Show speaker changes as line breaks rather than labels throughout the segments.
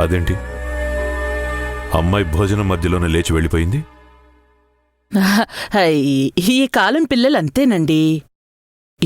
అదేంటి అమ్మాయి భోజనం మధ్యలోనే లేచి వెళ్ళిపోయింది?
ఈ కాలం పిల్లలు అంతేనండి.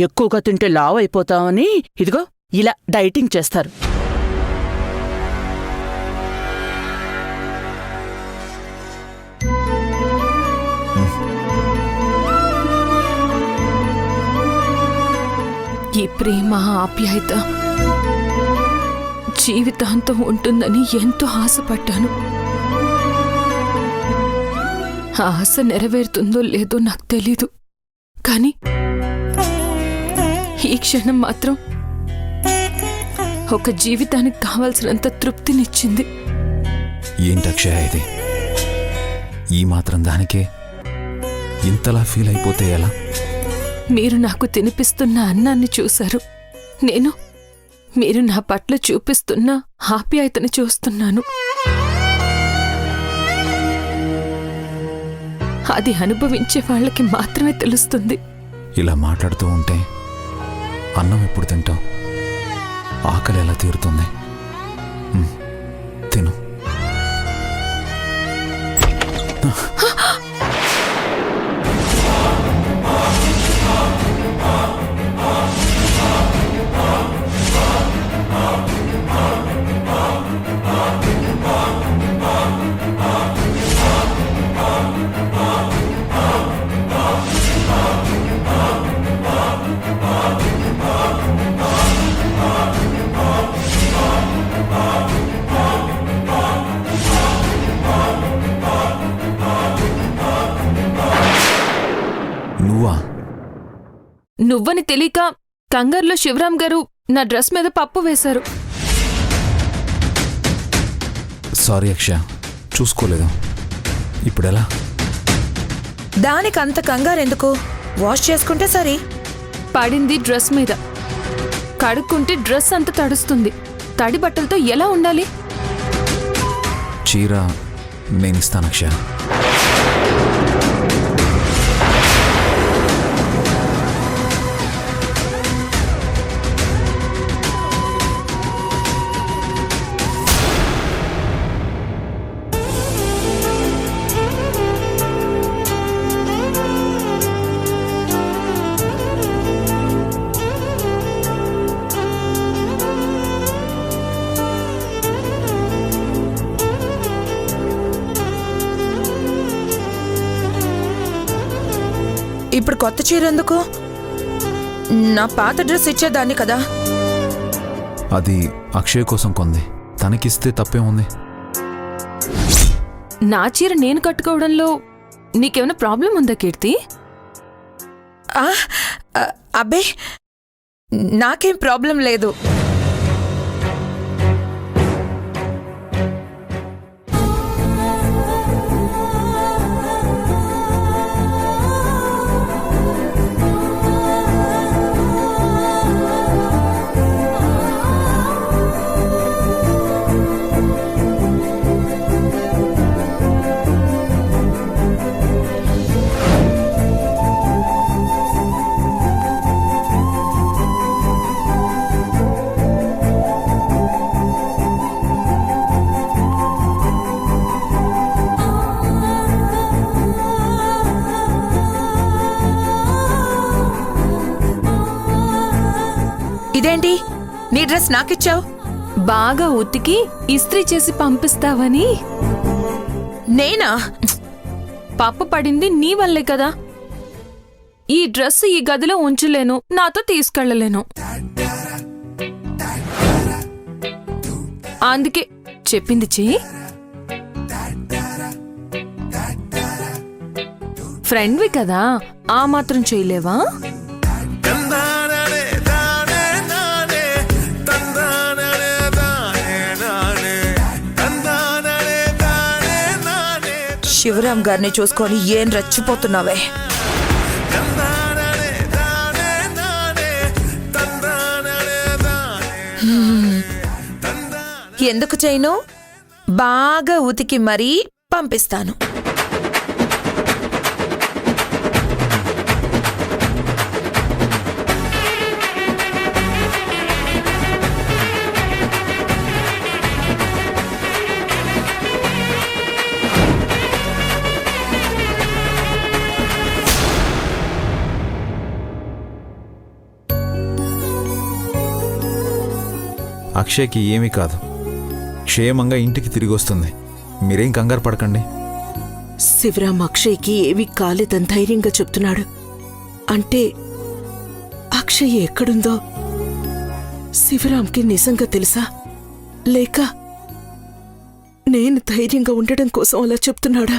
ఎక్కువగా తింటే లావు అయిపోతామని ఇదిగో ఇలా డైటింగ్ చేస్తారు.
ఈ ప్రేమ ఆప్యాయత జీవితాంతం ఉంటుందని ఎంతో ఆశపడ్డాను. ఆ ఆశ నెరవేరుతుందో లేదో నాకు తెలీదు, కానీ ఈ క్షణం మాత్రం ఒక జీవితానికి కావాల్సినంత తృప్తినిచ్చింది.
ఏంటి అక్షయ ఇది? ఈ మాత్రం దానికే ఇంతలా ఫీల్ అయిపోతే ఎలా?
మీరు నాకు తినిపిస్తున్న అన్నాన్ని చూశారు, నేను మీరు నా పట్ల చూపిస్తున్న ఆప్యాయతని చూస్తున్నాను. అది అనుభవించే వాళ్ళకి మాత్రమే తెలుస్తుంది.
ఇలా మాట్లాడుతూ ఉంటే అన్నం ఎప్పుడు తింటావు? ఆకలి ఎలా తీరుతుంది? తిను.
నువ్వని తెలియక కంగారులో శివరాం గారు నా డ్రెస్ మీద పప్పు వేశారు.
సారీ అక్షయ, చూసుకోలేదు. ఇప్పుడెలా?
దానికంత కంగారెందుకు? వాష్ చేసుకుంటే సరి.
పడింది డ్రెస్ మీద, కడుక్కుంటే డ్రెస్ అంత తడుస్తుంది. తడి బట్టలతో ఎలా ఉండాలి?
చీర నేనిస్తాను అక్షయ.
ఇప్పుడు కొత్త చీర ఎందుకు? నా పాత డ్రెస్ ఇచ్చేదాన్ని కదా.
అది అక్షయ్ కోసం కొంది, తనకిస్తే తప్పే ఉంది.
నా చీర నేను కట్టుకోవడంలో నీకేమైనా ప్రాబ్లం ఉందా కీర్తి?
అబ్బే, నాకేం ప్రాబ్లం లేదు. ఇదేంటి, నీ డ్రెస్ నాకిచ్చావు?
బాగా ఉతికి ఇస్త్రీ చేసి పంపిస్తావని.
నేనా?
పప్పు పడింది నీ వల్లే కదా. ఈ డ్రెస్ ఈ గదిలో ఉంచలేను, నాతో తీసుకెళ్లలేను. అందుకే చెప్పింది చెయ్యి. ఫ్రెండ్వి కదా, ఆ మాత్రం చేయలేవా?
శివరాం గారిని చూసుకొని ఏం రచ్చిపోతున్నావే? ఎందుకు చేయను? బాగా ఉతికి మరీ పంపిస్తాను.
అక్షయ్కి ఏమీ కాదు, క్షేమంగా ఇంటికి తిరిగి వస్తుంది. మీరేం కంగారు పడకండి.
శివరాం అక్షయ్కి ఏమీ కాలేదని ధైర్యంగా చెప్తున్నాడు. అంటే అక్షయ్ ఎక్కడుందో శివరాంకి నిజంగా తెలుసా, లేక నేను ధైర్యంగా ఉండడం కోసం అలా చెప్తున్నాడా?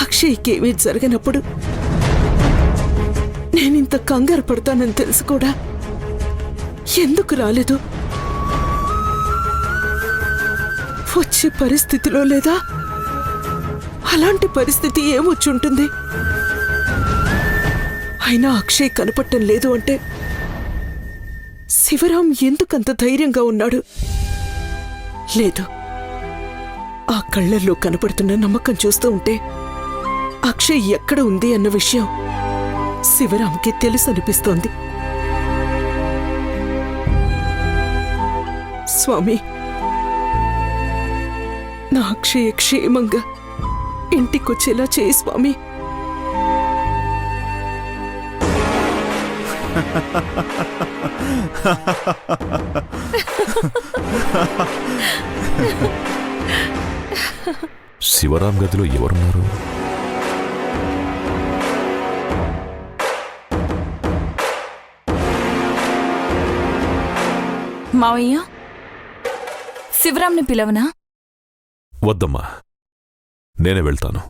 అక్షయ్కి ఏమీ జరగనప్పుడు నేనింత కంగారు పడతానని తెలుసు కూడా ఎందుకు రాలేదు? వచ్చే పరిస్థితిలో లేదా? అలాంటి పరిస్థితి ఏమొచ్చుంటుంది? అయినా అక్షయ్ కనపడటం లేదు అంటే శివరాం ఎందుకంత ధైర్యంగా ఉన్నాడు? లేదు, ఆ కళ్ళల్లో కనపడుతున్న నమ్మకం చూస్తూ ఉంటే అక్షయ్ ఎక్కడ ఉంది అన్న విషయం శివరాంకి తెలుసు అనిపిస్తోంది. స్వామి, నా అక్షయ క్షేమంగా ఇంటికొచ్చేలా చేయి స్వామి.
శివరాం గదిలో ఎవరున్నారు?
మావయ్య, శివరాంని పిలవనా?
వద్దమ్మా, నేనే వెళ్తాను.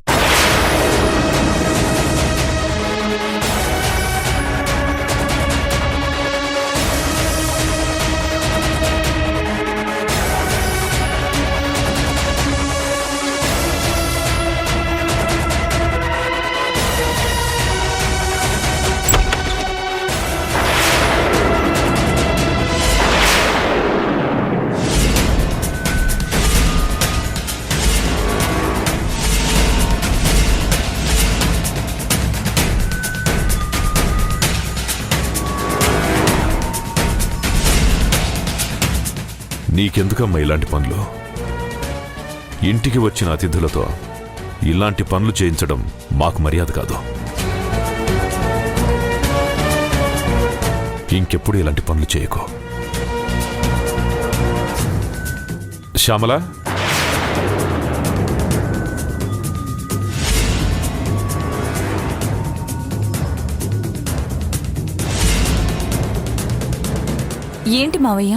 నీకెందుకమ్మా ఇలాంటి పనులు? ఇంటికి వచ్చిన అతిథులతో ఇలాంటి పనులు చేయించడం మాకు మర్యాద కాదు. ఇంకెప్పుడు ఇలాంటి పనులు చేయకో. శ్యామల,
ఏంటి మావయ్య?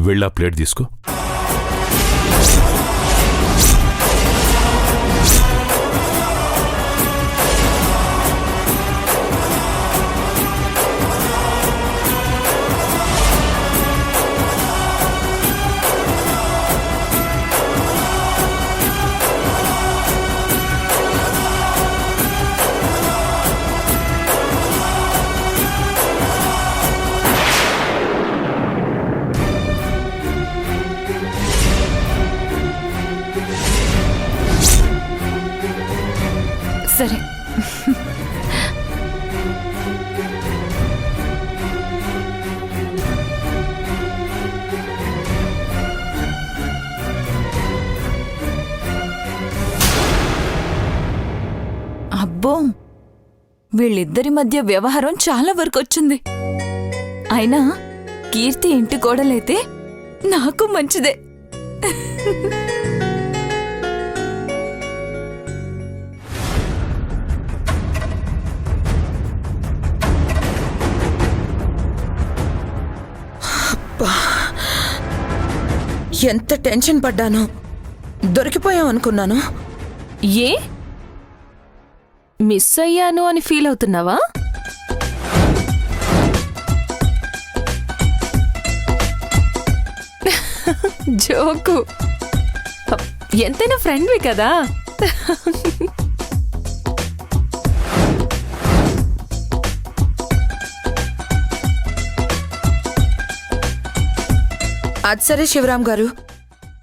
వెళ్ళా ప్లేట్ తీసుకో.
సరే. అబ్బో, వీళ్ళిద్దరి మధ్య వ్యవహారం చాలా వరకు వచ్చింది. అయినా కీర్తి ఇంటి కోడలైతే నాకు మంచిదే.
ఎంత టెన్షన్ పడ్డానో. దొరికిపోయాం అనుకున్నాను.
ఏ మిస్ అయ్యాను అని ఫీల్ అవుతున్నావా? జోకు. ఎంతైనా ఫ్రెండ్వి కదా.
అది సరే శివరాం గారు,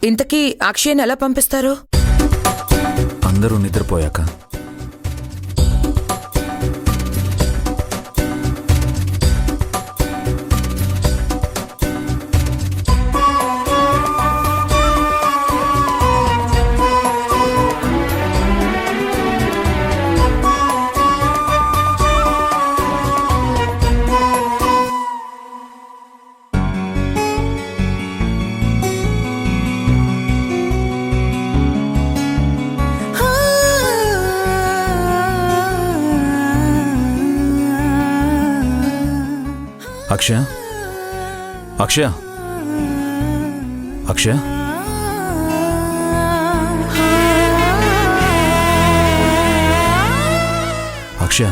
ఇంతకీ అక్షయ్ని ఎలా పంపిస్తారు?
అందరూ నిద్రపోయాక. అక్షయ అక్షయ అక్షయ అక్షయ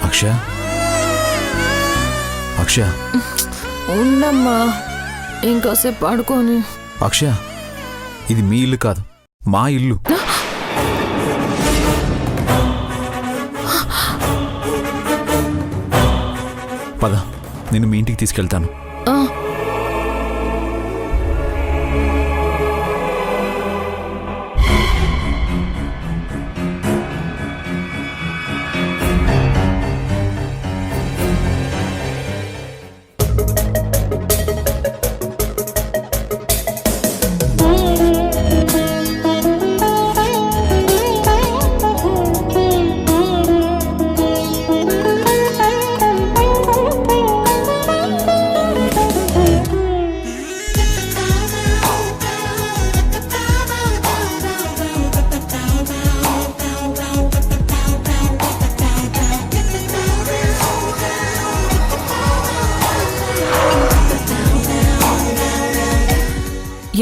అక్షయ అక్షయ
ఉండమ్మా ఇంకోసేపు పడుకోని.
అక్షయ ఇది మీ ఇల్లు కాదు, మా ఇల్లు. పద, నేను మీ ఇంటికి తీసుకెళ్తాను.
ఆ,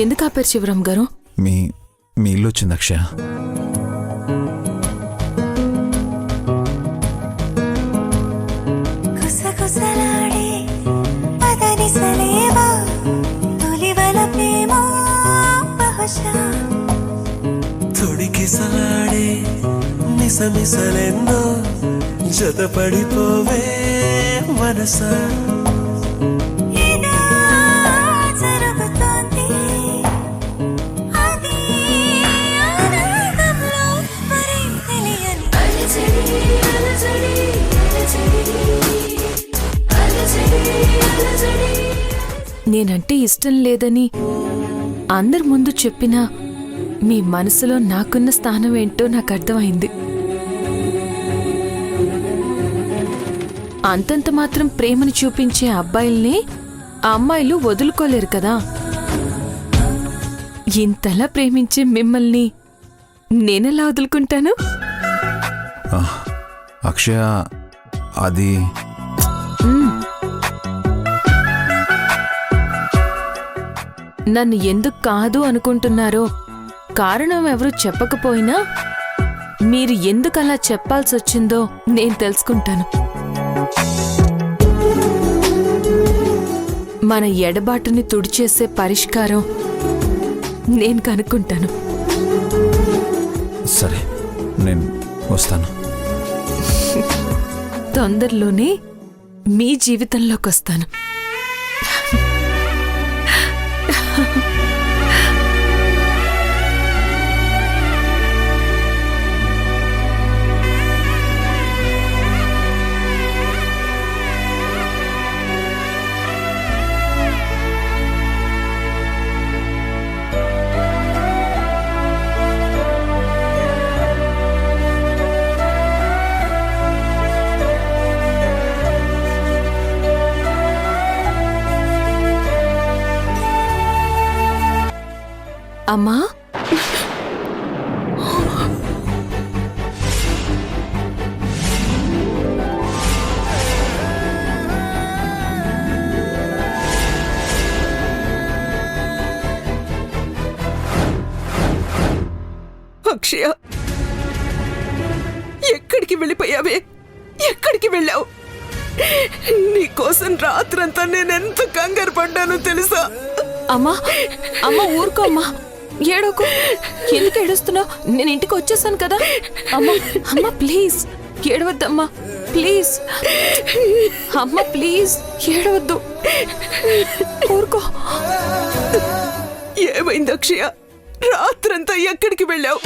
ఎందుకు ఆపారు శివరాం గారు?
మీ మీ ఇల్లు వచ్చింది అక్షయ.
కుసకుసలాడే పదనిసలేవా తొలివల ప్రేమ బహుశా
తొడికిసలాడే మిసమిసలెన్నో జతపడిపోవే మనసా
ఏదో జరుగుతోంది అది ఆనందంలో మరి తెలియని అలజడి అలజడి అలజడి అలజడి.
నేనంటే ఇష్టం లేదని అందరి ముందు చెప్పినా మీ మనసులో నాకున్న స్థానం ఏంటో నాకు అర్థమైంది. అంతంత మాత్రం ప్రేమను చూపించే అబ్బాయిల్ని ఆ అమ్మాయిలు వదులుకోలేరు కదా. ఇంతలా ప్రేమించే మిమ్మల్ని నేనెలా వదులుకుంటాను?
అక్షయ అది
నన్ను ఎందుకు కాదు అనుకుంటున్నారో కారణం ఎవరు చెప్పకపోయినా మీరు ఎందుకు అలా చెప్పాల్సొచ్చిందో నేను తెలుసుకుంటాను. మన ఎడబాటుని తుడిచేసే పరిష్కారం నేను కనుక్కుంటాను.
సరే, నేను వస్తాను.
తొందరలోనే మీ జీవితంలోకి వస్తాను. అమ్మా,
అక్షయ, ఎక్కడికి వెళ్ళిపోయావే? ఎక్కడికి వెళ్ళావు? నీకోసం రాత్రంతా నేనెంత కంగారు పడ్డానో తెలుసా?
అమ్మా, అమ్మ ఊరుకో అమ్మా, ఏడోకు. ఎందుకు ఏడుస్తున్నావు? నేను ఇంటికి వచ్చేసాను కదా. అమ్మా, అమ్మ ప్లీజ్ ఏడవద్దమ్మా, ప్లీజ్ అమ్మ, ప్లీజ్ ఏడవద్దు, ఊరుకో.
ఏమైంది అక్షయ? రాత్రంతా ఎక్కడికి వెళ్ళావు?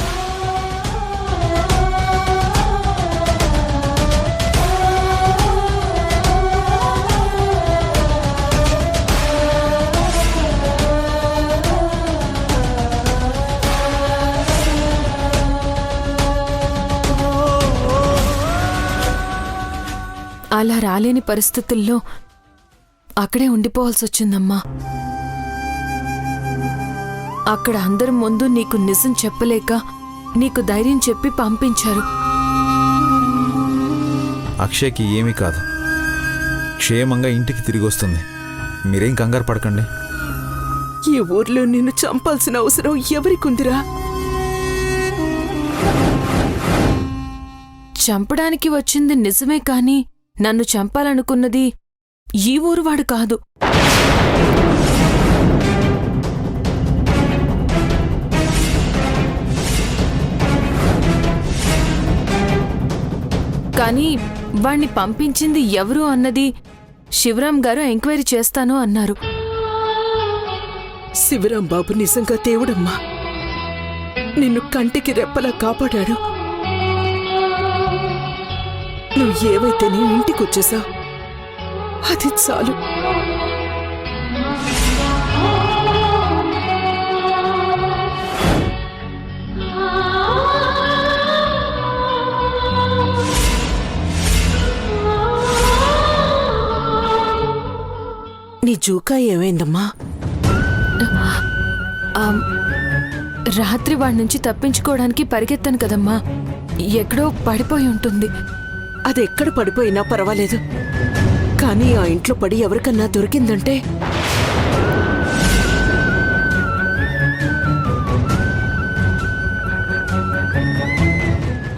అలా రాలేని పరిస్థితుల్లో అక్కడే ఉండిపోవాల్సి వచ్చిందమ్మా. అక్కడ అందరి ముందు నీకు నిజం చెప్పలేక నీకు ధైర్యం చెప్పి పంపించారు.
అక్షయ్కి ఏమీ కాదు, క్షేమంగా ఇంటికి తిరిగి వస్తుంది. మీరేం కంగారు పడకండి.
ఈ ఊర్లో నిన్ను చంపాల్సిన అవసరం ఎవరికుందిరా?
చంపడానికి వచ్చింది నిజమే కాని నన్ను చంపాలనుకున్నది ఈ ఊరువాడు కాదు. కానీ వాణ్ణి పంపించింది ఎవరు అన్నది శివరాం గారు ఎంక్వైరీ చేస్తాను అన్నారు.
శివరాం బాబు నిజంగా దేవుడమ్మా. నిన్ను కంటికి రెప్పలా కాపాడాడు. నువ్వు ఏవైతే నీ ఇంటికొచ్చేసావు అది చాలు. నీ జూకా ఏమైందమ్మా?
రాత్రి వాడి నుంచి తప్పించుకోవడానికి పరిగెత్తాను కదమ్మా, ఎక్కడో పడిపోయి ఉంటుంది.
అది ఎక్కడ పడిపోయినా పర్వాలేదు, కానీ ఆ ఇంట్లో పడి ఎవరికన్నా దొరికిందంటే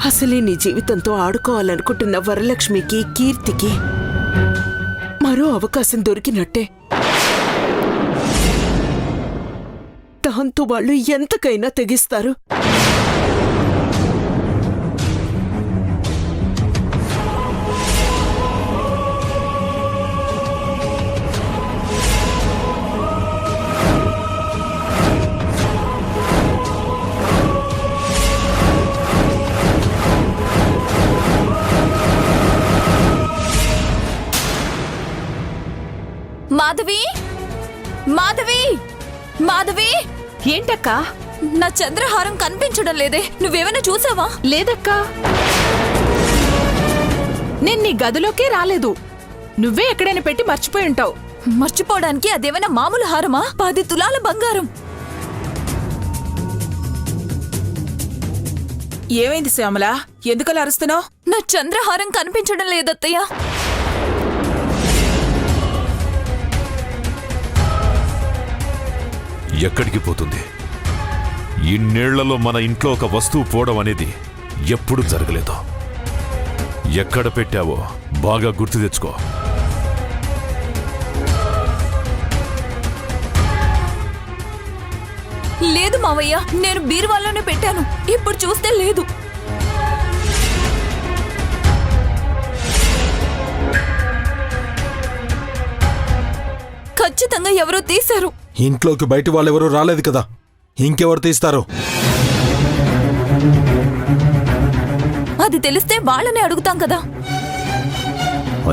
అసలే నీ జీవితంతో ఆడుకోవాలనుకుంటున్న వరలక్ష్మికి, కీర్తికి మరో అవకాశం దొరికినట్టే. దాంతో వాళ్ళు ఎంతకైనా తెగిస్తారు.
మాధవి, మాధవి, మాధవి!
ఏంటక్కా?
నా చంద్రహారం కనిపించడం లేదే, నువ్వేమైనా చూసావా?
లేదక్కా, నేను నీ గదిలోకే రాలేదు. నువ్వే ఎక్కడైనా పెట్టి మర్చిపోయి ఉంటావు.
మర్చిపోవడానికి అదేమైనా మామూలు హారమా? 10 తులాల బంగారం.
ఏమైంది శ్యామల? ఎందుకలా అరుస్తున్నావు?
నా చంద్రహారం కనిపించడం లేదత్తయ్య.
ఎక్కడికి పోతుంది? ఇన్నేళ్లలో మన ఇంట్లో ఒక వస్తువు పోవడం అనేది ఎప్పుడూ జరగలేదు. ఎక్కడ పెట్టావో బాగా గుర్తు తెచ్చుకో.
లేదు మావయ్య, నేను బీరువాలోనే పెట్టాను. ఇప్పుడు చూస్తే లేదు. ఖచ్చితంగా ఎవరో తీశారు.
ఇంట్లోకి బయట వాళ్ళెవరూ రాలేదు కదా, ఇంకెవరు తీస్తారు?
అది తెలిస్తే వాళ్ళనే అడుగుతాం కదా.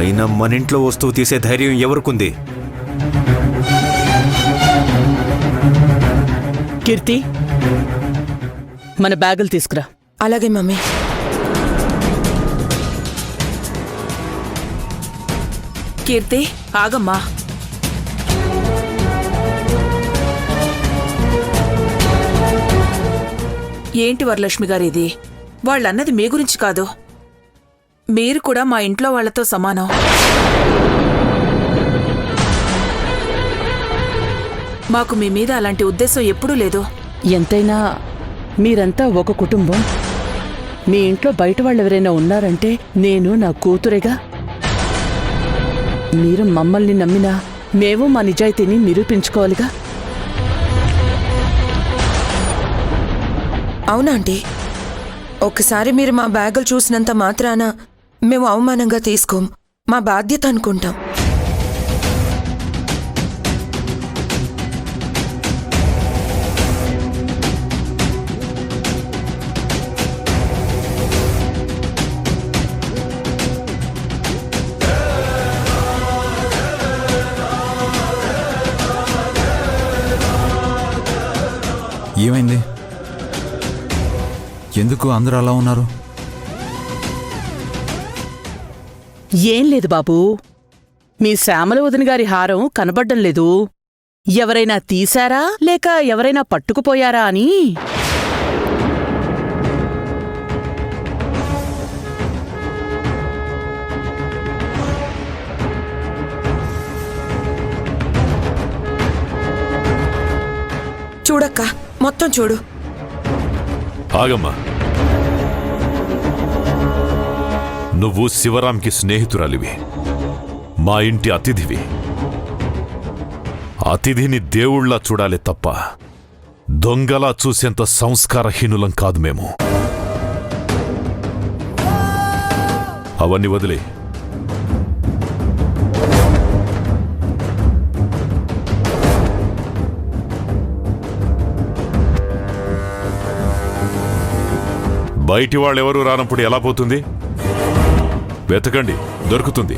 అయినా మన ఇంట్లో వస్తువు తీసే ధైర్యం ఎవరికుంది?
కీర్తి, మన బ్యాగులు తీసుకురా.
అలాగే మమ్మీ. కీర్తి, ఆగమ్మా. ఏంటి వరలక్ష్మి గారు ఇది? వాళ్ళన్నది మీ గురించి కాదు, మీరు కూడా మా ఇంట్లో వాళ్లతో సమానం. మాకు మీ మీద అలాంటి ఉద్దేశం ఎప్పుడూ లేదు.
ఎంతైనా మీరంతా ఒక కుటుంబం. మీ ఇంట్లో బయట వాళ్ళెవరైనా ఉన్నారంటే నేను నా కూతురేగా. మీరు మమ్మల్ని నమ్మినా మేము మా నిజాయితీని నిరూపించుకోవాలిగా.
అవునా ఆంటీ? ఒక్కసారి మీరు మా బ్యాగులు చూసినంత మాత్రాన మేము అవమానంగా తీసుకోం, మా బాధ్యత అనుకుంటాం.
ఏమైంది? ఎందుకు అందరూ అలా ఉన్నారు?
ఏం లేదు బాబూ, మీ శ్యామల వదిన గారి హారం కనబడ్డం లేదు. ఎవరైనా తీశారా లేక ఎవరైనా పట్టుకుపోయారా అని.
చూడక్క, మొత్తం చూడు.
ఆగమ్మా. నువ్వు శివరాంకి స్నేహితురాలివి, మా ఇంటి అతిథివి. అతిథిని దేవుళ్లా చూడాలి తప్ప దొంగలా చూసేంత సంస్కారహీనులం కాదు మేము. అవన్నీ వదిలే. బయటి వాళ్ళెవరూ రానప్పుడు ఎలా పోతుంది? వెతకండి, దొరుకుతుంది.